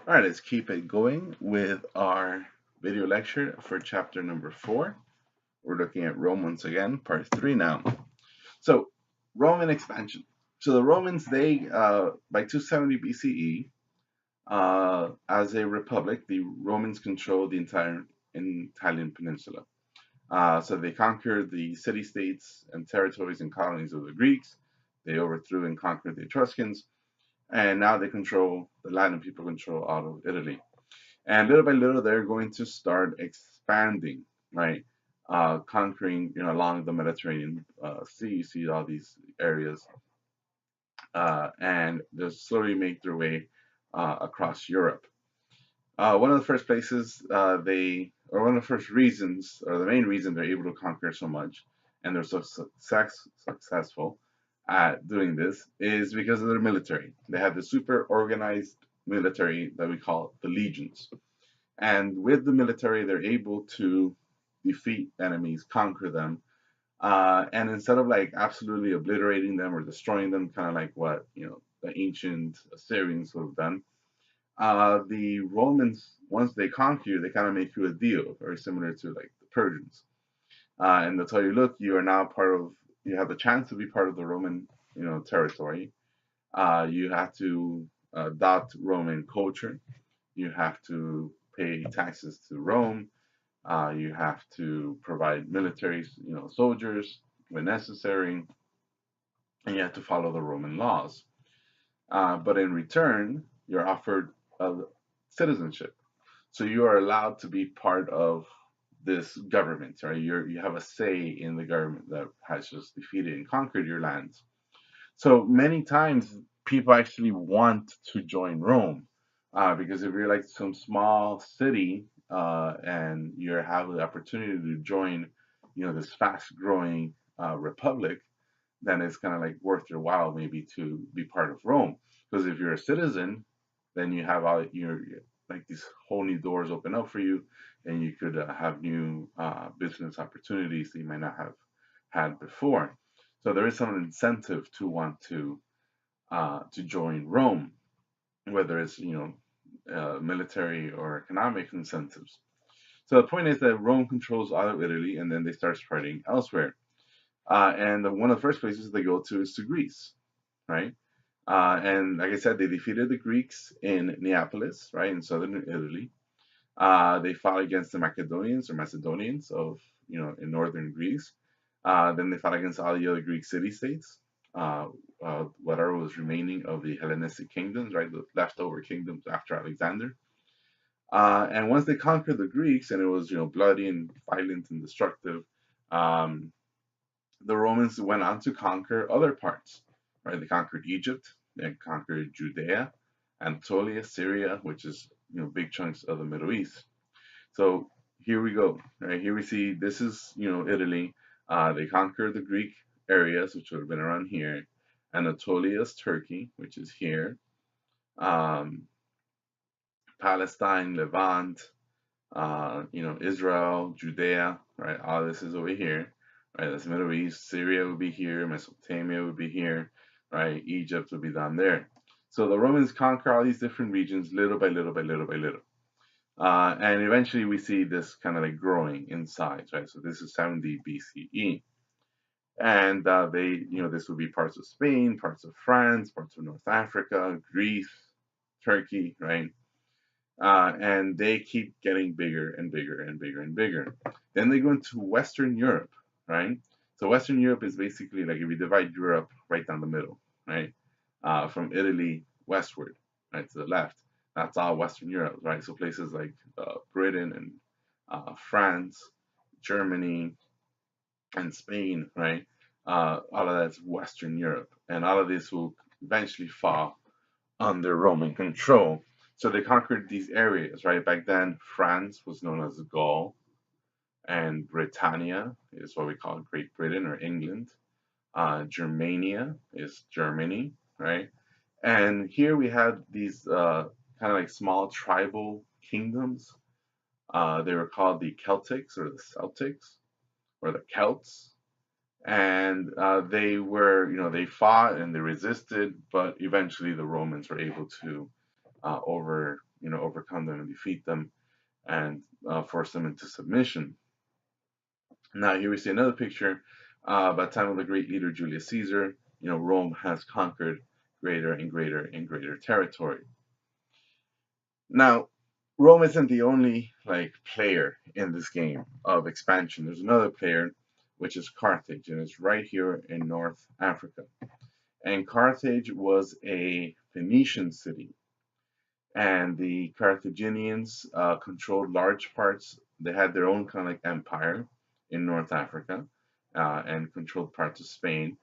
All right, let's keep it going with our video lecture for chapter number 4. We're looking at Rome once again, part 3 now. So, Roman expansion. So the Romans, by 270 BCE, as a republic, the Romans controlled the entire Italian peninsula. So they conquered the city-states and territories and colonies of the Greeks. They overthrew and conquered the Etruscans, and now they control the Latin people control all of Italy. And little by little, they're going to start expanding, right? Conquering, along the Mediterranean Sea. You see all these areas, and they'll slowly make their way across Europe. One of the first places or one of the first reasons, or the main reason they're able to conquer so much, and they're so successful at doing this, is because of their military. They have the super organized military that we call the legions. And with the military, they're able to defeat enemies, conquer them, and instead of like absolutely obliterating them or destroying them, kind of like what the ancient Assyrians would have done, the Romans, once they conquer you, they kind of make you a deal, very similar to like the Persians, and they'll tell you, look, you are now part of, you have the chance to be part of the Roman, territory. You have to adopt Roman culture. You have to pay taxes to Rome. You have to provide military, soldiers when necessary, and you have to follow the Roman laws. But in return, you're offered citizenship. So you are allowed to be part of this government, right? You have a say in the government that has just defeated and conquered your lands. So many times people actually want to join Rome, because if you're like some small city, and you have the opportunity to join, this fast-growing republic, then it's kind of like worth your while maybe to be part of Rome. Because if you're a citizen, then you have all your like these whole new doors open up for you, and you could have new business opportunities that you might not have had before. So there is some incentive to want to join Rome, whether it's military or economic incentives. So the point is that Rome controls all of Italy, and then they start spreading elsewhere. One of the first places they go to is to Greece, right? And like I said, they defeated the Greeks in Neapolis, right, in southern Italy. They fought against the Macedonians of, in northern Greece. Then they fought against all the other Greek city-states, whatever was remaining of the Hellenistic kingdoms, right, the leftover kingdoms after Alexander. And once they conquered the Greeks, and it was, bloody and violent and destructive, um, the Romans went on to conquer other parts, right? They conquered Egypt, they conquered Judea, Anatolia, Syria, which is, big chunks of the Middle East. So here we go, right? Here we see this is, Italy. They conquered the Greek areas, which would have been around here. Anatolia is Turkey, which is here. Um, Palestine, Levant, Israel, Judea, right? All this is over here, right? That's Middle East. Syria would be here. Mesopotamia would be here, right? Egypt would be down there. So the Romans conquer all these different regions little by little by little by little. And eventually we see this kind of like growing in size, right? So this is 70 BCE. And this would be parts of Spain, parts of France, parts of North Africa, Greece, Turkey, right? And they keep getting bigger and bigger and bigger and bigger. Then they go into Western Europe, right? So Western Europe is basically like if you divide Europe right down the middle, right? From Italy westward, right to the left. That's all Western Europe, right? So places like Britain and France, Germany, and Spain, right? All of that's Western Europe, and all of this will eventually fall under Roman control. So they conquered these areas, right? Back then, France was known as Gaul, and Britannia is what we call Great Britain or England. Germania is Germany, right? And here we have these kind of like small tribal kingdoms. They were called the Celtics or the Celtics or the Celts. And they were, they fought and they resisted, but eventually the Romans were able to overcome them and defeat them and force them into submission. Now here we see another picture. By the time of the great leader Julius Caesar, Rome has conquered greater and greater and greater territory. Now, Rome isn't the only player in this game of expansion. There's another player, which is Carthage, and it's right here in North Africa. And Carthage was a Phoenician city, and the Carthaginians controlled large parts. They had their own kind of empire in North Africa, and controlled parts of Spain.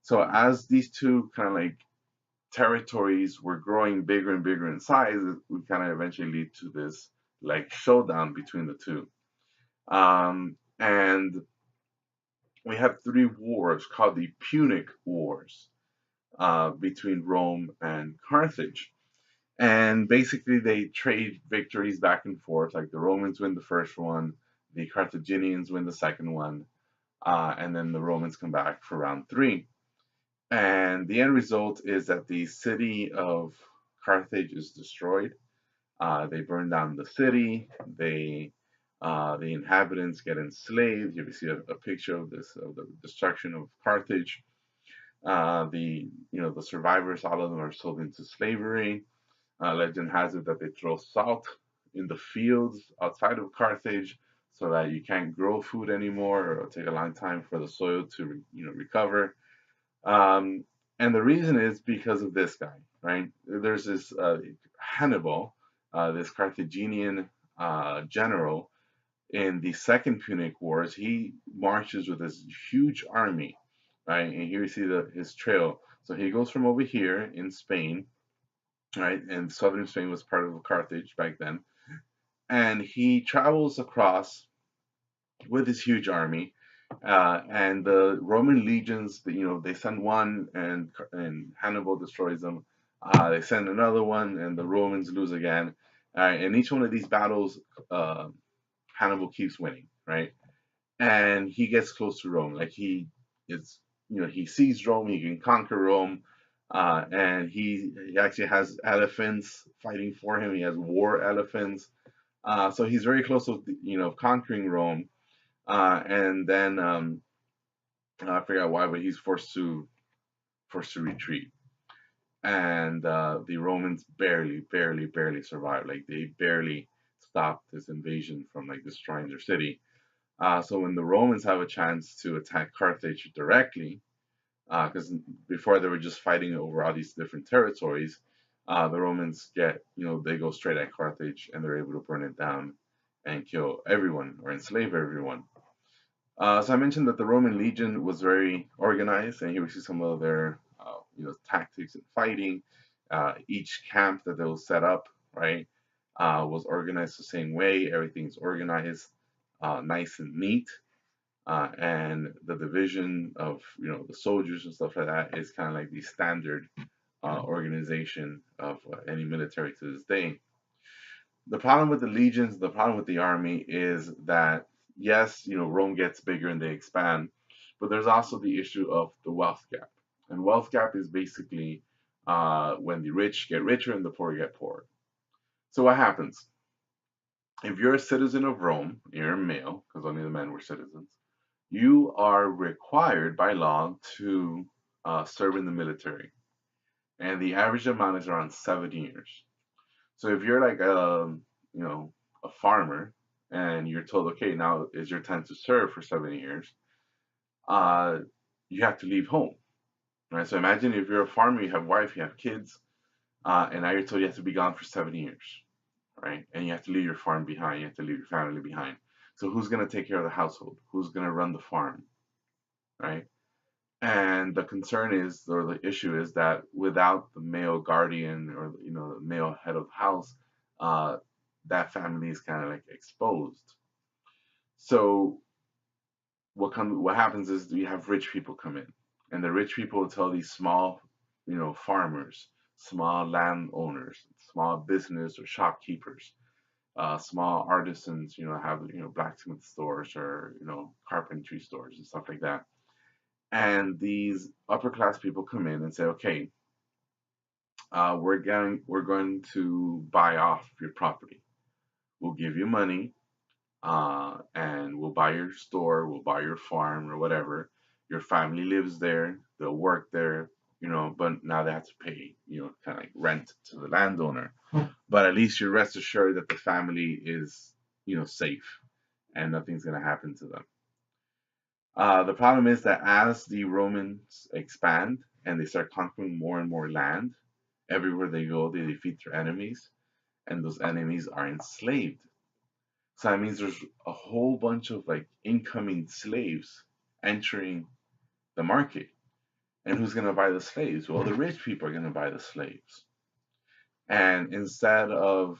So as these two kind of territories were growing bigger and bigger in size, it would kind of eventually lead to this showdown between the two. And we have three wars called the Punic Wars between Rome and Carthage. And basically, they trade victories back and forth. Like the Romans win the first one, the Carthaginians win the second one, and then the Romans come back for round three. And the end result is that the city of Carthage is destroyed. They burn down the city. The inhabitants get enslaved. You see a picture of this of the destruction of Carthage. The survivors, all of them are sold into slavery. Legend has it that they throw salt in the fields outside of Carthage so that you can't grow food anymore, or it'll take a long time for the soil to recover. Um, and the reason is because of this guy, right? There's this Hannibal, this Carthaginian general in the Second Punic Wars. He marches with this huge army, right? And here you see his trail. So he goes from over here in Spain, right? And southern Spain was part of Carthage back then. And he travels across with his huge army, and the Roman legions, they send one, and Hannibal destroys them. They send another one, and the Romans lose again. And each one of these battles, Hannibal keeps winning, right? And he gets close to Rome. Like is, he sees Rome, he can conquer Rome, and he actually has elephants fighting for him. He has war elephants, so he's very close to conquering Rome. And then I forgot why, but he's forced to retreat, and the Romans barely survive. Like they barely stopped this invasion from destroying their city. So when the Romans have a chance to attack Carthage directly, because before they were just fighting over all these different territories, the Romans they go straight at Carthage and they're able to burn it down and kill everyone or enslave everyone. So I mentioned that the Roman legion was very organized, and here we see some of their tactics and fighting. Each camp that they will set up, right, was organized the same way. Everything's organized, nice and neat, and the division of the soldiers and stuff like that is kind of like the standard organization of any military to this day. The problem with the legions, the problem with the army is that yes, Rome gets bigger and they expand, but there's also the issue of the wealth gap. And wealth gap is basically when the rich get richer and the poor get poorer. So what happens? If you're a citizen of Rome, you're a male, because only the men were citizens, you are required by law to serve in the military. And the average amount is around 7 years. So if you're you know, a farmer and you're told, okay, now is your time to serve for 7 years, uh, you have to leave home, right? So imagine if you're a farmer, you have a wife, you have kids, and now you're told you have to be gone for 7 years, right? And you have to leave your farm behind, you have to leave your family behind. So who's going to take care of the household? Who's going to run the farm, right? And the concern is, or the issue is that without the male guardian or the male head of the house, uh, that family is kind of exposed. So what happens is you have rich people come in, and the rich people tell these small, farmers, small landowners, small business or shopkeepers, small artisans, have blacksmith stores or carpentry stores and stuff like that. And these upper class people come in and say, okay, we're going to buy off your property. We'll give you money, and we'll buy your store, we'll buy your farm or whatever. Your family lives there, they'll work there, but now they have to pay, kind of like rent to the landowner. But at least you're rest assured that the family is, safe and nothing's going to happen to them. The problem is that as the Romans expand and they start conquering more and more land, everywhere they go, they defeat their enemies, and those enemies are enslaved. So that means there's a whole bunch of like incoming slaves entering the market. And who's going to buy the slaves? Well, the rich people are going to buy the slaves. And instead of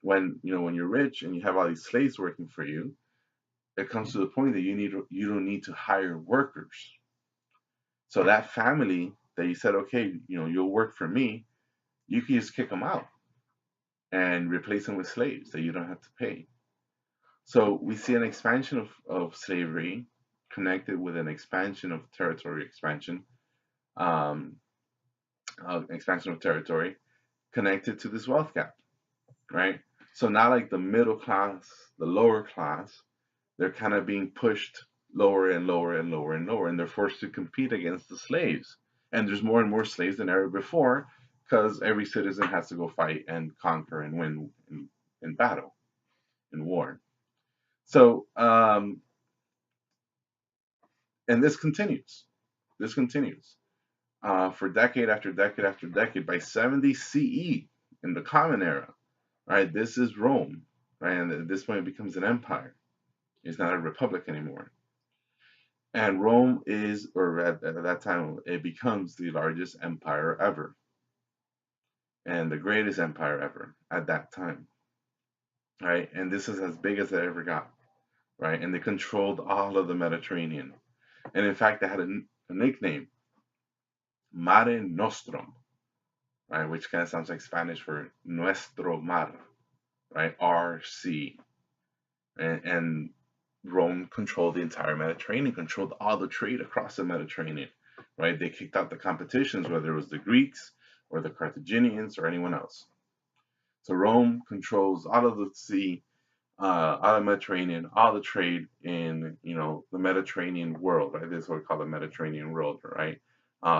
when you're rich and you have all these slaves working for you, it comes to the point that you don't need to hire workers. So that family that you said, okay, you'll work for me, you can just kick them out and replace them with slaves that you don't have to pay. So we see an expansion of slavery connected with an expansion of territory um, expansion of territory connected to this wealth gap, right? So now, like the middle class, the lower class, they're kind of being pushed lower and lower and lower and lower, and they're forced to compete against the slaves. And there's more and more slaves than ever before because every citizen has to go fight and conquer and win in battle, in war. So, and this continues. This continues for decade after decade after decade. By 70 CE, in the Common Era, right? This is Rome, right? And at this point, it becomes an empire. It's not a republic anymore. And Rome is, or at that time, it becomes the largest empire ever and the greatest empire ever at that time, right? And this is as big as it ever got, right? And they controlled all of the Mediterranean. And in fact, they had a nickname, Mare Nostrum, right? Which kind of sounds like Spanish for Nuestro Mar, right? RC. And Rome controlled the entire Mediterranean, controlled all the trade across the Mediterranean, right? They kicked out the competitions, whether it was the Greeks or the Carthaginians or anyone else. So Rome controls all of the sea, all the Mediterranean, all the trade in, the Mediterranean world, right? This is what we call the Mediterranean world, right?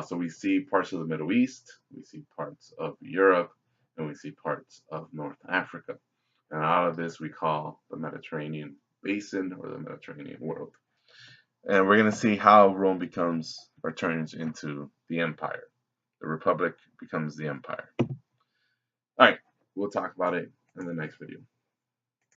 So we see parts of the Middle East, we see parts of Europe, and we see parts of North Africa. And all of this we call the Mediterranean basin or the Mediterranean world. And we're going to see how Rome becomes or turns into the empire. The republic becomes the empire. All right, we'll talk about it in the next video.